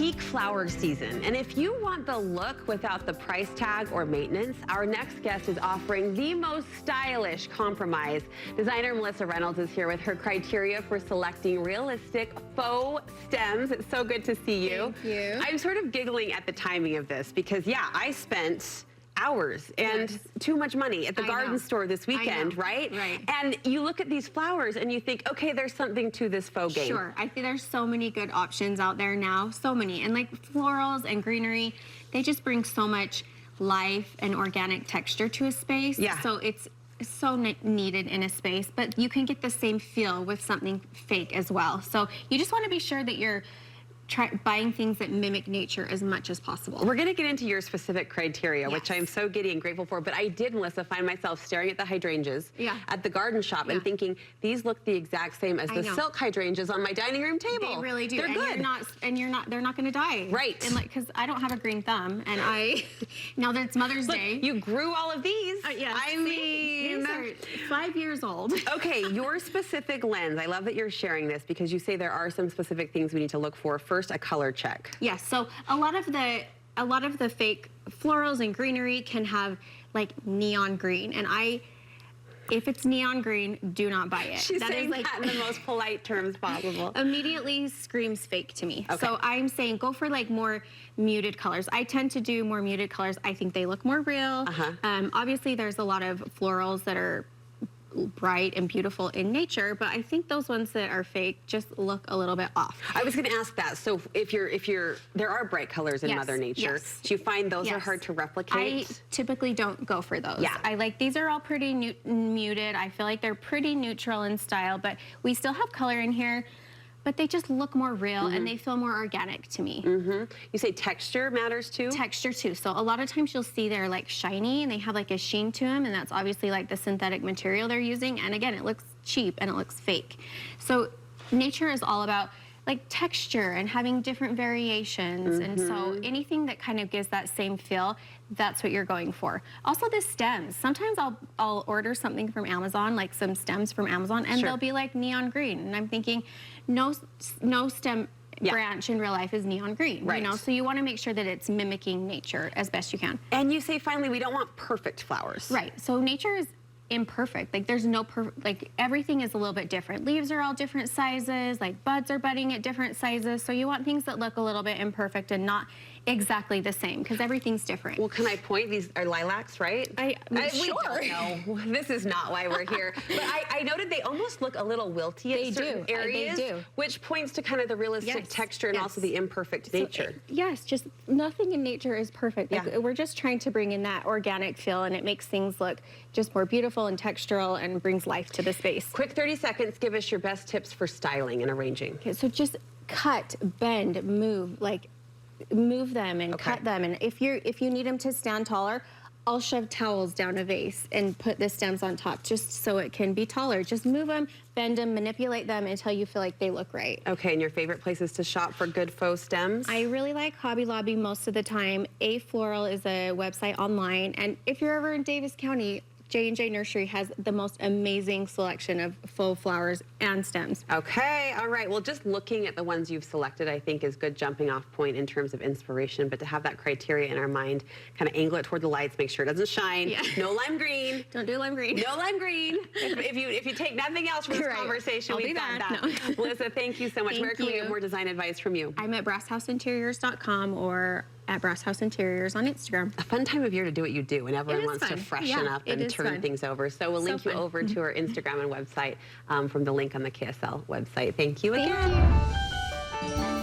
peak flower season, and if you want the look without the price tag or maintenance, our next guest is offering the most stylish compromise. Designer Melissa Reynolds is here with her criteria for selecting realistic faux stems. It's so good to see you. Thank you. I'm sort of giggling at the timing of this because, yeah, I spent hours and too much money at the garden store this weekend, right? Right. And you look at these flowers and you think, okay, there's something to this faux game. Sure. I think there's so many good options out there now, so many. And like florals and greenery, they just bring so much life and organic texture to a space. Yeah. So it's so needed in a space, but you can get the same feel with something fake as well. So you just want to be sure that you're buying things that mimic nature as much as possible. We're going to get into your specific criteria, which I'm so giddy and grateful for, but I did, Melissa, find myself staring at the hydrangeas at the garden shop and thinking, these look the exact same as the silk hydrangeas on my dining room table. They really do. They're good. They're not going to die. Right. And like, because I don't have a green thumb, and now that it's Mother's Day. You grew all of these. Yes. I mean, these are 5 years old. Okay, your specific lens. I love that you're sharing this because you say there are some specific things we need to look for. First, a color check. Yes, so a lot of the fake florals and greenery can have like neon green, and if it's neon green, do not buy it. She's saying that in the most polite terms possible. Immediately screams fake to me. Okay. So I'm saying go for like more muted colors. I tend to do more muted colors. I think they look more real. Obviously, there's a lot of florals that are bright and beautiful in nature, but I think those ones that are fake just look a little bit off. I was going to ask that. So if there are bright colors in Mother Nature. Do you find those are hard to replicate? I typically don't go for those. Yeah. I like, these are all pretty muted. I feel like they're pretty neutral in style, but we still have color in here, but they just look more real and they feel more organic to me. You say texture matters too? Texture too. So a lot of times you'll see they're like shiny and they have like a sheen to them, and that's obviously like the synthetic material they're using. And again, it looks cheap and it looks fake. So nature is all about like texture and having different variations. And so anything that kind of gives that same feel, that's what you're going for. Also the stems. Sometimes I'll order something from Amazon, like some stems from Amazon, and they'll be like neon green. And I'm thinking, no stem branch in real life is neon green, you know? So you want to make sure that it's mimicking nature as best you can. And you say, finally, we don't want perfect flowers. Right. So nature is imperfect. Like there's no like everything is a little bit different. Leaves are all different sizes, like buds are budding at different sizes. So you want things that look a little bit imperfect and not exactly the same, because everything's different. Well, can I point? These are lilacs, right? Sure. No, this is not why we're here. But I noted they almost look a little wilty at certain areas, they do. Which points to kind of the realistic texture and also the imperfect nature. Yes, just nothing in nature is perfect. Like, we're just trying to bring in that organic feel, and it makes things look just more beautiful and textural and brings life to the space. Quick 30 seconds, give us your best tips for styling and arranging. Okay, so just cut, bend, move, like move them and cut them. And if you need them to stand taller, I'll shove towels down a vase and put the stems on top just so it can be taller. Just move them, bend them, manipulate them until you feel like they look right. Okay, and your favorite places to shop for good faux stems? I really like Hobby Lobby most of the time. A Floral is a website online, and if you're ever in Davis County, J&J Nursery has the most amazing selection of faux flowers and stems. Okay, all right. Well, just looking at the ones you've selected, I think is good jumping off point in terms of inspiration, but to have that criteria in our mind, kind of angle it toward the lights, make sure it doesn't shine. No lime green. Don't do lime green. No lime green. if you take nothing else from this conversation, we've got that. No. Melissa, thank you so much. Where can we get more design advice from you? I'm at brasshouseinteriors.com or at Brass House Interiors on Instagram. A fun time of year to do what you do, and everyone wants to freshen up and turn things over. So we'll link you over to our Instagram and website from the link on the KSL website. Thank you again.